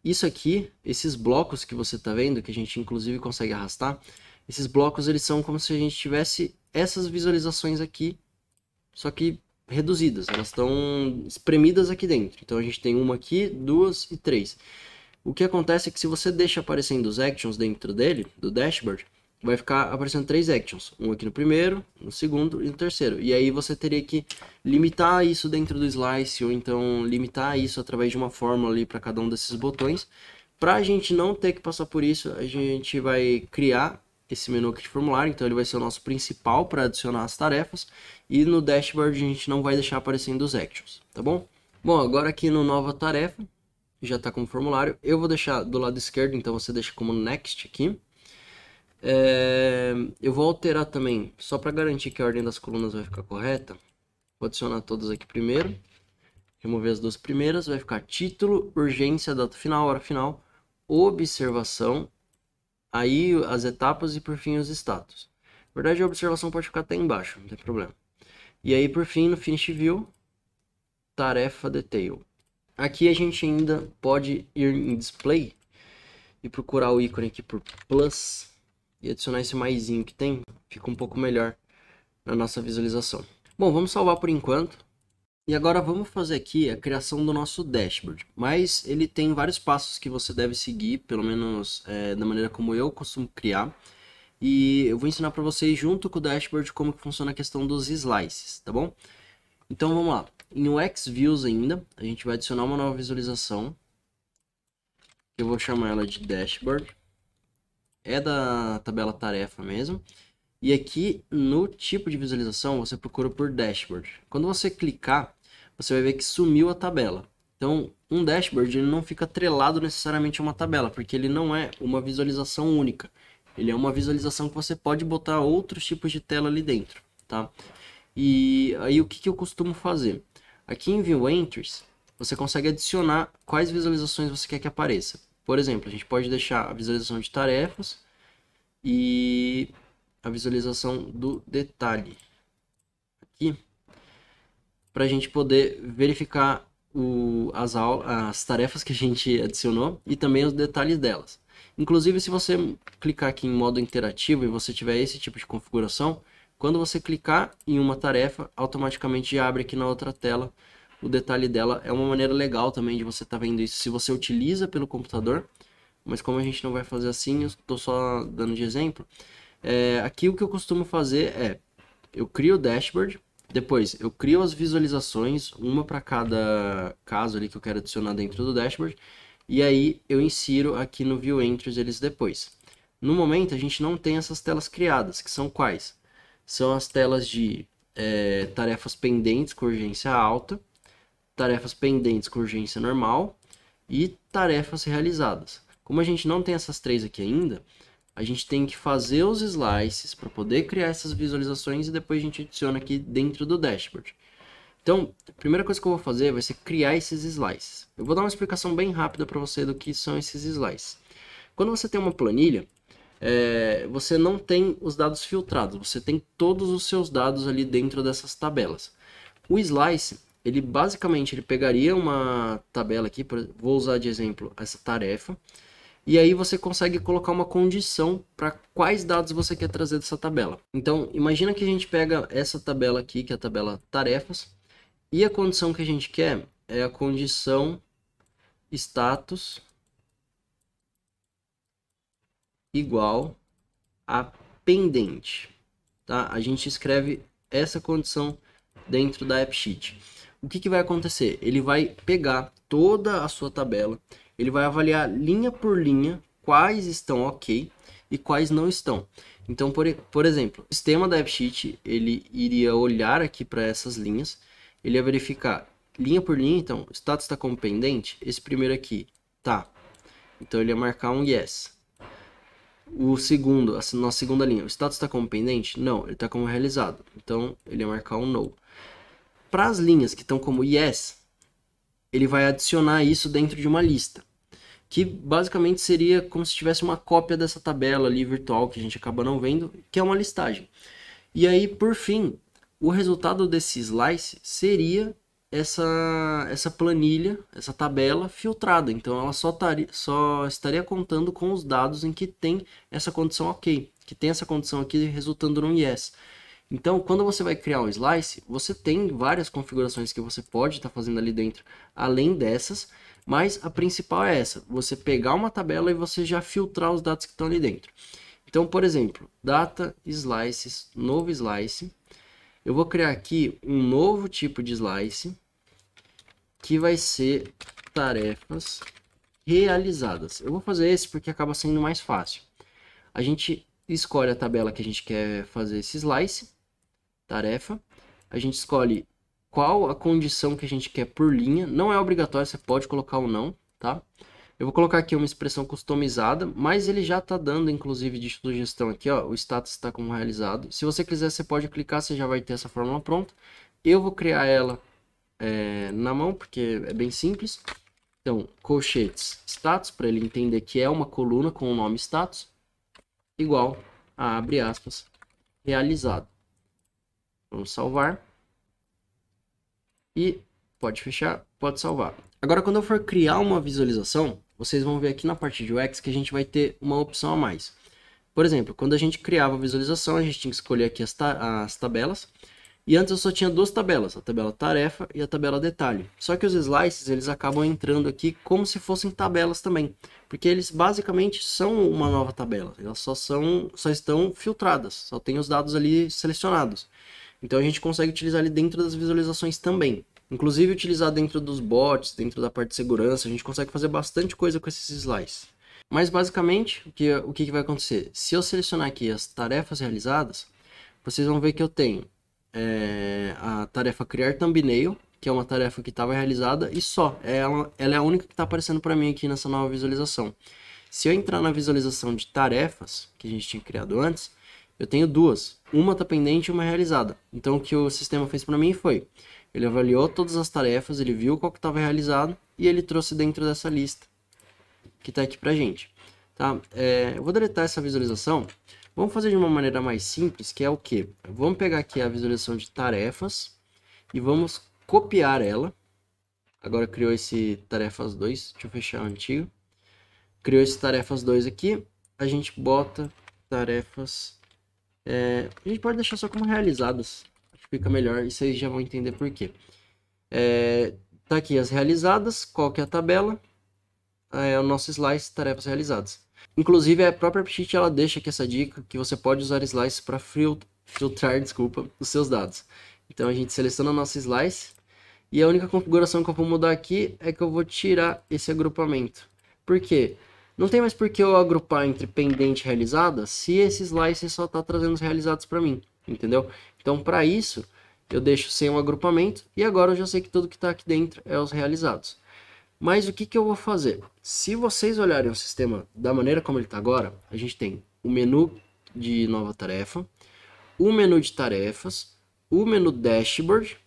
isso aqui, esses blocos que você está vendo, que a gente inclusive consegue arrastar, esses blocos eles são como se a gente tivesse essas visualizações aqui, só que reduzidas, elas estão espremidas aqui dentro. Então a gente tem uma aqui, duas e três. O que acontece é que se você deixa aparecendo os actions dentro dele, do dashboard, vai ficar aparecendo 3 actions. Um aqui no primeiro, no segundo e no terceiro. E aí você teria que limitar isso dentro do slice, ou então limitar isso através de uma fórmula ali para cada um desses botões. Para a gente não ter que passar por isso, a gente vai criar esse menu aqui de formulário, então ele vai ser o nosso principal para adicionar as tarefas. E no dashboard a gente não vai deixar aparecendo os actions, tá bom? Bom, agora aqui no nova tarefa, já está como formulário. Eu vou deixar do lado esquerdo, então você deixa como next aqui. Eu vou alterar também, só para garantir que a ordem das colunas vai ficar correta. Vou adicionar todas aqui primeiro. Remover as duas primeiras, vai ficar título, urgência, data final, hora final, observação, aí as etapas e por fim os status. Na verdade a observação pode ficar até embaixo, não tem problema. E aí por fim no Finish View, tarefa Detail. Aqui a gente ainda pode ir em Display e procurar o ícone aqui por Plus e adicionar esse maisinho que tem, fica um pouco melhor na nossa visualização. Bom, vamos salvar por enquanto. E agora vamos fazer aqui a criação do nosso dashboard. Mas ele tem vários passos que você deve seguir, pelo menos da maneira como eu costumo criar. E eu vou ensinar para vocês junto com o dashboard como que funciona a questão dos slices, tá bom? Então vamos lá. Em UX Views ainda, a gente vai adicionar uma nova visualização. Eu vou chamar ela de dashboard. É da tabela tarefa mesmo. E aqui no tipo de visualização você procura por dashboard. Quando você clicar, você vai ver que sumiu a tabela. Então, um dashboard ele não fica atrelado necessariamente a uma tabela, porque ele não é uma visualização única. Ele é uma visualização que você pode botar outros tipos de tela ali dentro, tá? E aí o que eu costumo fazer? Aqui em View Entries, você consegue adicionar quais visualizações você quer que apareça. Por exemplo, a gente pode deixar a visualização de tarefas e a visualização do detalhe aqui, para a gente poder verificar as tarefas que a gente adicionou e também os detalhes delas. Inclusive, se você clicar aqui em modo interativo e você tiver esse tipo de configuração, quando você clicar em uma tarefa, automaticamente já abre aqui na outra tela o detalhe dela. É uma maneira legal também de você estar vendo isso se você utiliza pelo computador, mas como a gente não vai fazer assim, eu estou só dando de exemplo. Aqui o que eu costumo fazer é, eu crio o dashboard, depois eu crio as visualizações, uma para cada caso ali que eu quero adicionar dentro do dashboard, e aí eu insiro aqui no View Entries eles depois. No momento a gente não tem essas telas criadas, que são quais? São as telas de tarefas pendentes com urgência alta, tarefas pendentes com urgência normal e tarefas realizadas. Como a gente não tem essas três aqui ainda, a gente tem que fazer os slices para poder criar essas visualizações e depois a gente adiciona aqui dentro do dashboard. Então, a primeira coisa que eu vou fazer vai ser criar esses slices. Eu vou dar uma explicação bem rápida para você do que são esses slices. Quando você tem uma planilha, você não tem os dados filtrados, você tem todos os seus dados ali dentro dessas tabelas. O slice, ele basicamente pegaria uma tabela aqui, vou usar de exemplo essa tarefa, e aí você consegue colocar uma condição para quais dados você quer trazer dessa tabela. Então, imagina que a gente pega essa tabela aqui, que é a tabela tarefas, e a condição que a gente quer é a condição status igual a pendente. Tá? A gente escreve essa condição dentro da AppSheet. O que vai acontecer? Ele vai pegar toda a sua tabela, ele vai avaliar linha por linha quais estão ok e quais não estão. Então, por exemplo, o sistema da AppSheet, ele iria olhar aqui para essas linhas, ele ia verificar linha por linha, então, o status está como pendente, esse primeiro aqui, tá. Então, ele ia marcar um yes. O segundo, na segunda linha, o status está como pendente? Não, ele está como realizado. Então, ele ia marcar um no. Para as linhas que estão como yes, ele vai adicionar isso dentro de uma lista, que basicamente seria como se tivesse uma cópia dessa tabela ali virtual que a gente acaba não vendo, que é uma listagem. E aí, por fim, o resultado desse slice seria essa planilha, essa tabela filtrada. Então, ela só estaria contando com os dados em que tem essa condição ok, que tem essa condição aqui resultando num yes. Então, quando você vai criar um slice, você tem várias configurações que você pode estar fazendo ali dentro, além dessas, mas a principal é essa, você pegar uma tabela e você já filtrar os dados que estão ali dentro. Então, por exemplo, data slices, novo slice, eu vou criar aqui um novo tipo de slice, que vai ser tarefas realizadas. Eu vou fazer esse porque acaba sendo mais fácil. A gente escolhe a tabela que a gente quer fazer esse slice, tarefa. A gente escolhe qual a condição que a gente quer por linha. Não é obrigatório, você pode colocar ou não, tá? Eu vou colocar aqui uma expressão customizada, mas ele já está dando, inclusive, de sugestão aqui, ó, o status está como realizado. Se você quiser, você pode clicar, você já vai ter essa fórmula pronta. Eu vou criar ela na mão, porque é bem simples. Então, colchetes status, para ele entender que é uma coluna com o nome status, igual a, abre aspas, realizado. Vamos salvar. E pode fechar, pode salvar. Agora, quando eu for criar uma visualização, vocês vão ver aqui na parte de UX que a gente vai ter uma opção a mais. Por exemplo, quando a gente criava a visualização, a gente tinha que escolher aqui as tabelas. E antes eu só tinha duas tabelas, a tabela tarefa e a tabela detalhe. Só que os slices, eles acabam entrando aqui como se fossem tabelas também. Porque eles basicamente são uma nova tabela. Elas só estão filtradas, só tem os dados ali selecionados. Então a gente consegue utilizar ali dentro das visualizações também. Inclusive utilizar dentro dos bots, dentro da parte de segurança, a gente consegue fazer bastante coisa com esses slices. Mas basicamente, o que vai acontecer? Se eu selecionar aqui as tarefas realizadas, vocês vão ver que eu tenho a tarefa criar thumbnail, que é uma tarefa que estava realizada, e só. Ela é a única que está aparecendo para mim aqui nessa nova visualização. Se eu entrar na visualização de tarefas, que a gente tinha criado antes, eu tenho duas. Uma está pendente e uma realizada. Então o que o sistema fez para mim foi, ele avaliou todas as tarefas, ele viu qual que estava realizado, e ele trouxe dentro dessa lista, que está aqui para gente. Tá? Eu vou deletar essa visualização. Vamos fazer de uma maneira mais simples, que é o quê? Vamos pegar aqui a visualização de tarefas e vamos copiar ela. Agora criou esse tarefas 2, deixa eu fechar o antigo. Criou esse tarefas 2 aqui, a gente bota tarefas... a gente pode deixar só como realizadas, acho que fica melhor, e vocês já vão entender por quê. Tá aqui as realizadas, qual que é a tabela? É o nosso slice tarefas realizadas. Inclusive, a própria AppSheet ela deixa aqui essa dica que você pode usar slice para filtrar, os seus dados. Então a gente seleciona o nosso slice e a única configuração que eu vou mudar aqui é que eu vou tirar esse agrupamento. Por quê? Não tem mais por que eu agrupar entre pendente e realizada se esse slice só está trazendo os realizados para mim, entendeu? Então para isso eu deixo sem um agrupamento e agora eu já sei que tudo que está aqui dentro é os realizados. Mas o que eu vou fazer? Se vocês olharem o sistema da maneira como ele está agora, a gente tem o menu de nova tarefa, o menu de tarefas, o menu dashboard,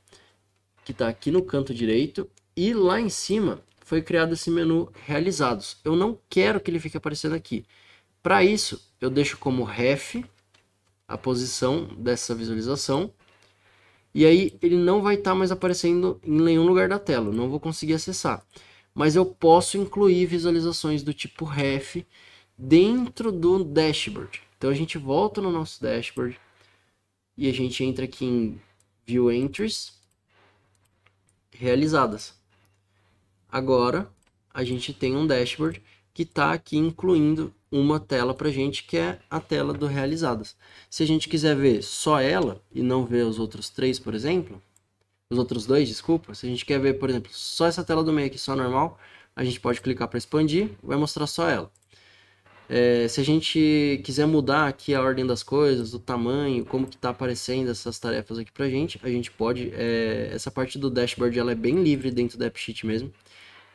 que está aqui no canto direito, e lá em cima foi criado esse menu realizados. Eu não quero que ele fique aparecendo aqui. Para isso, eu deixo como ref a posição dessa visualização, e aí ele não vai estar mais aparecendo em nenhum lugar da tela, eu não vou conseguir acessar. Mas eu posso incluir visualizações do tipo ref dentro do dashboard. Então a gente volta no nosso dashboard e a gente entra aqui em View Entries realizadas. Agora a gente tem um dashboard que está aqui incluindo uma tela para a gente, que é a tela do realizadas. Se a gente quiser ver só ela e não ver os outros três, por exemplo, os outros dois, desculpa, se a gente quer ver, por exemplo, só essa tela do meio aqui, só normal, a gente pode clicar para expandir, vai mostrar só ela. Se a gente quiser mudar aqui a ordem das coisas, o tamanho, como que está aparecendo essas tarefas aqui pra gente, a gente pode, essa parte do dashboard ela é bem livre dentro do AppSheet mesmo,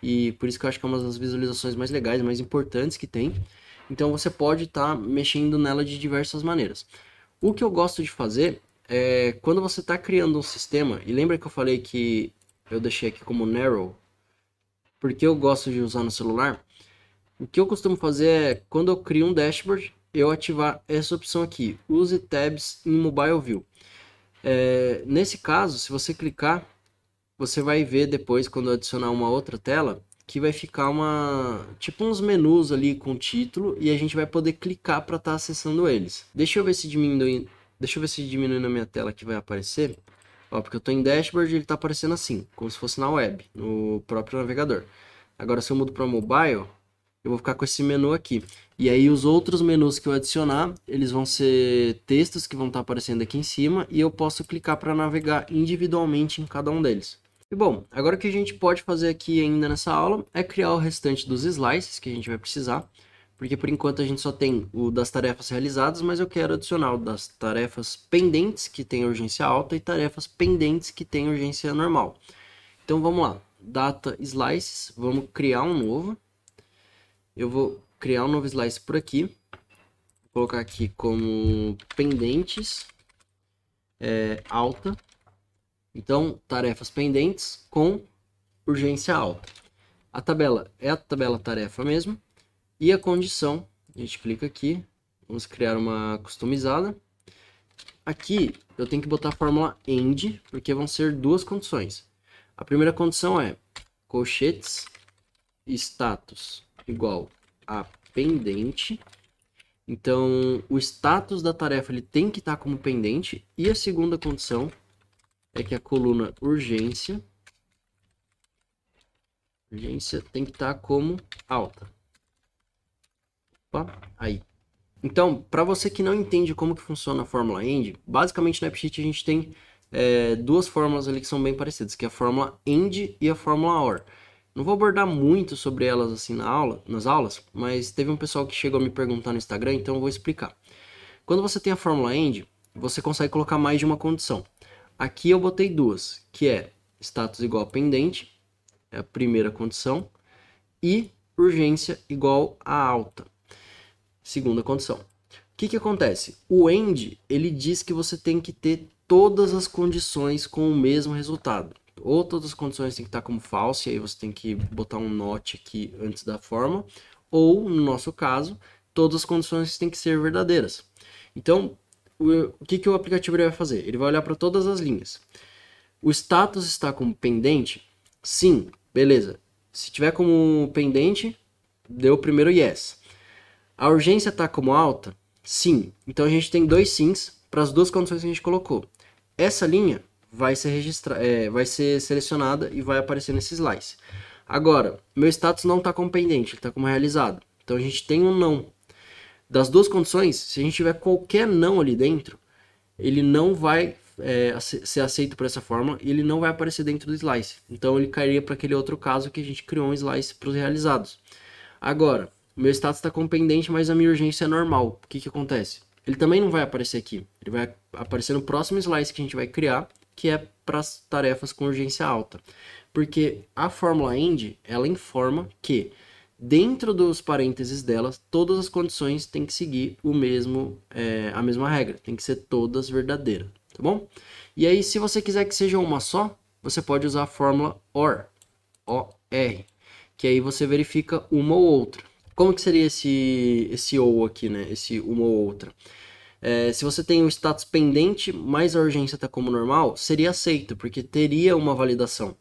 e por isso que eu acho que é uma das visualizações mais legais, mais importantes que tem. Então você pode estar mexendo nela de diversas maneiras. O que eu gosto de fazer é quando você está criando um sistema, e lembra que eu falei que eu deixei aqui como narrow, porque eu gosto de usar no celular. O que eu costumo fazer é, quando eu crio um dashboard, eu ativar essa opção aqui, use tabs em mobile view. Nesse caso, se você clicar, você vai ver depois, quando eu adicionar uma outra tela, que vai ficar tipo uns menus ali com título, e a gente vai poder clicar para estar acessando eles. Deixa eu ver se diminui na minha tela que vai aparecer. Ó, porque eu estou em dashboard e ele está aparecendo assim, como se fosse na web, no próprio navegador. Agora, se eu mudo para mobile, eu vou ficar com esse menu aqui. E aí os outros menus que eu adicionar, eles vão ser textos que vão estar aparecendo aqui em cima, e eu posso clicar para navegar individualmente em cada um deles. E bom, agora o que a gente pode fazer aqui ainda nessa aula é criar o restante dos slices que a gente vai precisar, porque por enquanto a gente só tem o das tarefas realizadas, mas eu quero adicionar o das tarefas pendentes, que tem urgência alta, e tarefas pendentes, que tem urgência normal. Então vamos lá, data slices, vamos criar um novo. Eu vou criar um novo slice por aqui, vou colocar aqui como pendentes alta. Então, tarefas pendentes com urgência alta. A tabela é a tabela tarefa mesmo. E a condição, a gente clica aqui, vamos criar uma customizada. Aqui eu tenho que botar a fórmula end, porque vão ser duas condições. A primeira condição é colchetes status igual a pendente. Então, o status da tarefa ele tem que estar como pendente. E a segunda condição é que a coluna urgência tem que estar como alta. Opa, aí. Então, para você que não entende como que funciona a fórmula end, basicamente no AppSheet a gente tem duas fórmulas ali que são bem parecidas, que é a fórmula end e a fórmula or. Não vou abordar muito sobre elas assim nas aulas, mas teve um pessoal que chegou a me perguntar no Instagram, então eu vou explicar. Quando você tem a fórmula end, você consegue colocar mais de uma condição. Aqui eu botei duas, que é status igual a pendente, é a primeira condição, e urgência igual a alta, segunda condição. O que acontece? O end, ele diz que você tem que ter todas as condições com o mesmo resultado. Ou todas as condições tem que estar como false, aí você tem que botar um not aqui antes da forma, ou, no nosso caso, todas as condições têm que ser verdadeiras. Então, o que o aplicativo vai fazer? Ele vai olhar para todas as linhas. O status está como pendente? Sim, beleza. Se tiver como pendente, deu o primeiro yes. A urgência está como alta? Sim. Então a gente tem dois sims para as duas condições que a gente colocou. Essa linha vai ser selecionada e vai aparecer nesse slice. Agora, meu status não está como pendente, ele está como realizado. Então a gente tem um não. Das duas condições, se a gente tiver qualquer não ali dentro, ele não vai ser aceito por essa forma e ele não vai aparecer dentro do slice. Então ele cairia para aquele outro caso que a gente criou um slice para os realizados. Agora, o meu status está como pendente, mas a minha urgência é normal. O que acontece? Ele também não vai aparecer aqui. Ele vai aparecer no próximo slice que a gente vai criar, que é para as tarefas com urgência alta. Porque a fórmula end, ela informa que dentro dos parênteses dela, todas as condições têm que seguir a mesma regra. Tem que ser todas verdadeiras, tá bom? E aí, se você quiser que seja uma só, você pode usar a fórmula OR, O-R, que aí você verifica uma ou outra. Como que seria esse ou aqui, né? Esse uma ou outra. Se você tem o status pendente, mas a urgência está como normal, seria aceito, porque teria uma validação.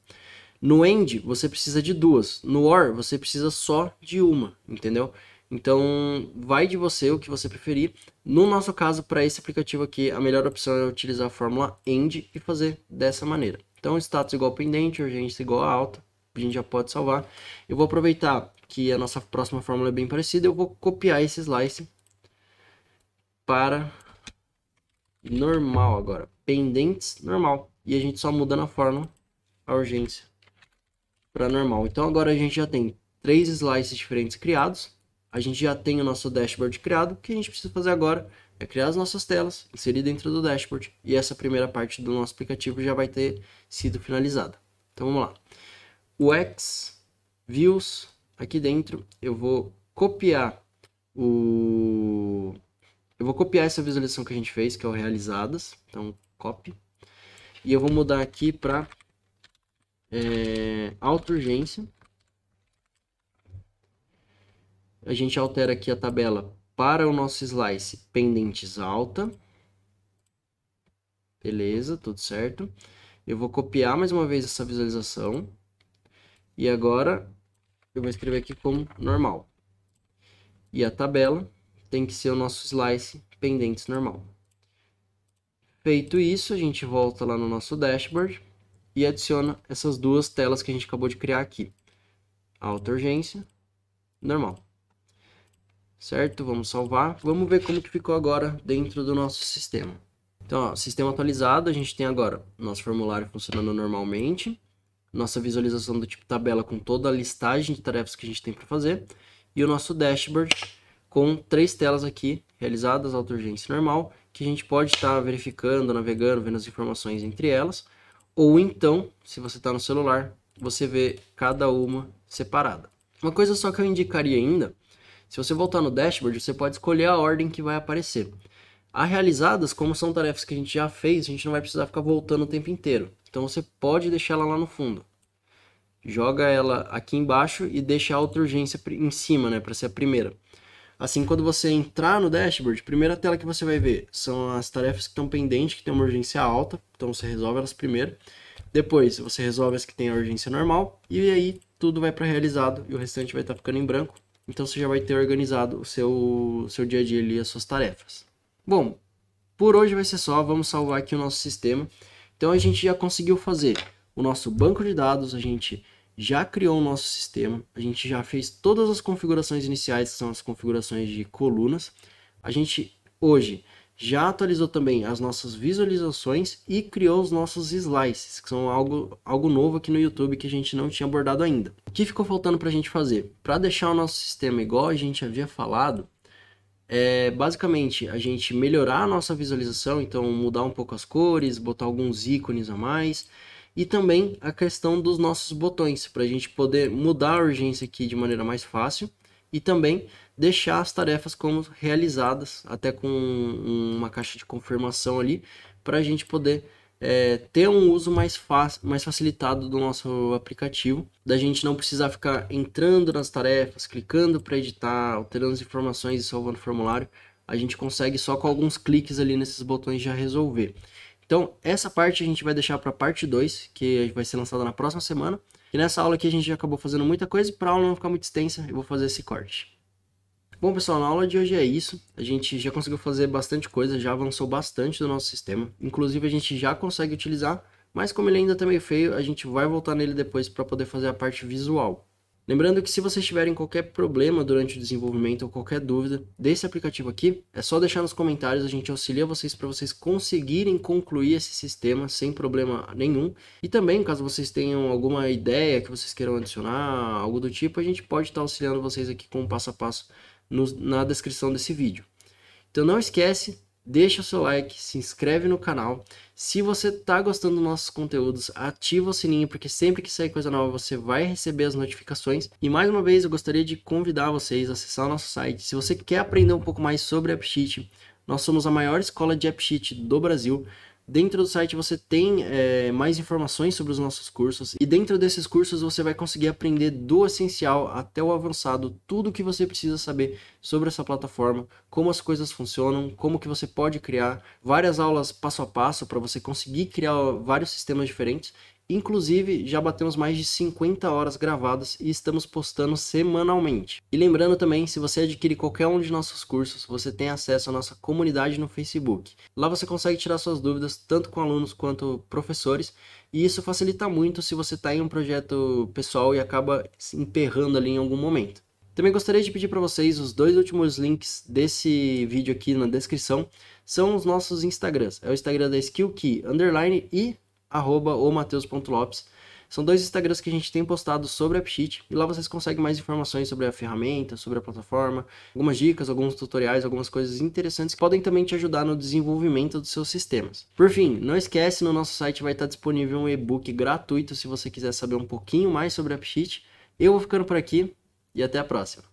No end, você precisa de duas. No or, você precisa só de uma, entendeu? Então, vai de você, o que você preferir. No nosso caso, para esse aplicativo aqui, a melhor opção é utilizar a fórmula end e fazer dessa maneira. Então, status igual pendente, urgência igual a alta, a gente já pode salvar. Eu vou aproveitar que a nossa próxima fórmula é bem parecida, eu vou copiar esse slice para normal agora, pendentes normal. e a gente só muda na fórmula a urgência para normal. Então agora a gente já tem 3 slices diferentes criados, a gente já tem o nosso dashboard criado. O que a gente precisa fazer agora é criar as nossas telas, inserir dentro do dashboard, e essa primeira parte do nosso aplicativo já vai ter sido finalizada. Então vamos lá. O X Views, aqui dentro eu vou copiar essa visualização que a gente fez, que é o realizadas. Então copy, e eu vou mudar aqui para alta urgência. A gente altera aqui a tabela para o nosso slice pendentes alta. Beleza, tudo certo. Eu vou copiar mais uma vez essa visualização. E agora eu vou escrever aqui como normal. E a tabela tem que ser o nosso slice pendentes normal. Feito isso, a gente volta lá no nosso dashboard e adiciona essas duas telas que a gente acabou de criar aqui. Alta urgência, normal. Certo? Vamos salvar. Vamos ver como que ficou agora dentro do nosso sistema. Então, ó, sistema atualizado, a gente tem agora nosso formulário funcionando normalmente, nossa visualização do tipo tabela com toda a listagem de tarefas que a gente tem para fazer, e o nosso dashboard com 3 telas aqui realizadas, alta urgência normal, que a gente pode estar verificando, navegando, vendo as informações entre elas, ou então, se você está no celular, você vê cada uma separada. Uma coisa só que eu indicaria ainda, se você voltar no dashboard, você pode escolher a ordem que vai aparecer. A realizadas, como são tarefas que a gente já fez, a gente não vai precisar ficar voltando o tempo inteiro. Então você pode deixar ela lá no fundo. Joga ela aqui embaixo e deixa a alta urgência em cima, né, para ser a primeira. Assim, quando você entrar no dashboard, a primeira tela que você vai ver são as tarefas que estão pendentes, que tem uma urgência alta. Então você resolve elas primeiro. Depois você resolve as que tem a urgência normal. E aí tudo vai para realizado e o restante vai estar ficando em branco. Então você já vai ter organizado o seu dia a dia ali, as suas tarefas. Bom, por hoje vai ser só. Vamos salvar aqui o nosso sistema. Então a gente já conseguiu fazer o nosso banco de dados, a gente já criou o nosso sistema, a gente já fez todas as configurações iniciais, que são as configurações de colunas. A gente hoje já atualizou também as nossas visualizações e criou os nossos slices, que são algo novo aqui no YouTube que a gente não tinha abordado ainda. O que ficou faltando para a gente fazer? Para deixar o nosso sistema igual a gente havia falado, basicamente a gente melhorar a nossa visualização, então mudar um pouco as cores, botar alguns ícones a mais, e também a questão dos nossos botões, para a gente poder mudar a urgência aqui de maneira mais fácil, e também deixar as tarefas como realizadas, até com uma caixa de confirmação ali, para a gente poder ter um uso mais facilitado do nosso aplicativo, da gente não precisar ficar entrando nas tarefas, clicando para editar, alterando as informações e salvando o formulário. A gente consegue só com alguns cliques ali nesses botões já resolver. Então essa parte a gente vai deixar para a parte 2, que vai ser lançada na próxima semana. E nessa aula aqui a gente já acabou fazendo muita coisa, e para a aula não ficar muito extensa, eu vou fazer esse corte. Bom, pessoal, na aula de hoje é isso. A gente já conseguiu fazer bastante coisa, já avançou bastante do nosso sistema. Inclusive a gente já consegue utilizar, mas como ele ainda está meio feio, a gente vai voltar nele depois para poder fazer a parte visual. Lembrando que se vocês tiverem qualquer problema durante o desenvolvimento ou qualquer dúvida desse aplicativo aqui, é só deixar nos comentários, a gente auxilia vocês para vocês conseguirem concluir esse sistema sem problema nenhum. E também, caso vocês tenham alguma ideia que vocês queiram adicionar, algo do tipo, a gente pode estar auxiliando vocês aqui com o passo a passo na descrição desse vídeo. Então não esquece, deixa o seu like, se inscreve no canal. Se você está gostando dos nossos conteúdos, ativa o sininho, porque sempre que sair coisa nova você vai receber as notificações. E mais uma vez eu gostaria de convidar vocês a acessar o nosso site. Se você quer aprender um pouco mais sobre AppSheet, nós somos a maior escola de AppSheet do Brasil. Dentro do site você tem mais informações sobre os nossos cursos, e dentro desses cursos você vai conseguir aprender do essencial até o avançado, tudo o que você precisa saber sobre essa plataforma, como as coisas funcionam, como que você pode criar, várias aulas passo a passo para você conseguir criar vários sistemas diferentes. Inclusive, já batemos mais de 50 horas gravadas e estamos postando semanalmente. E lembrando também, se você adquirir qualquer um de nossos cursos, você tem acesso à nossa comunidade no Facebook. Lá você consegue tirar suas dúvidas, tanto com alunos quanto professores, e isso facilita muito se você está em um projeto pessoal e acaba se emperrando ali em algum momento. Também gostaria de pedir para vocês, os 2 últimos links desse vídeo aqui na descrição, são os nossos Instagrams. É o Instagram da SkillKey_, e @omateus.lopes. São dois Instagrams que a gente tem postado sobre a AppSheet e lá vocês conseguem mais informações sobre a ferramenta, sobre a plataforma, algumas dicas, alguns tutoriais, algumas coisas interessantes que podem também te ajudar no desenvolvimento dos seus sistemas. Por fim, não esquece, no nosso site vai estar disponível um e-book gratuito se você quiser saber um pouquinho mais sobre a AppSheet. Eu vou ficando por aqui e até a próxima.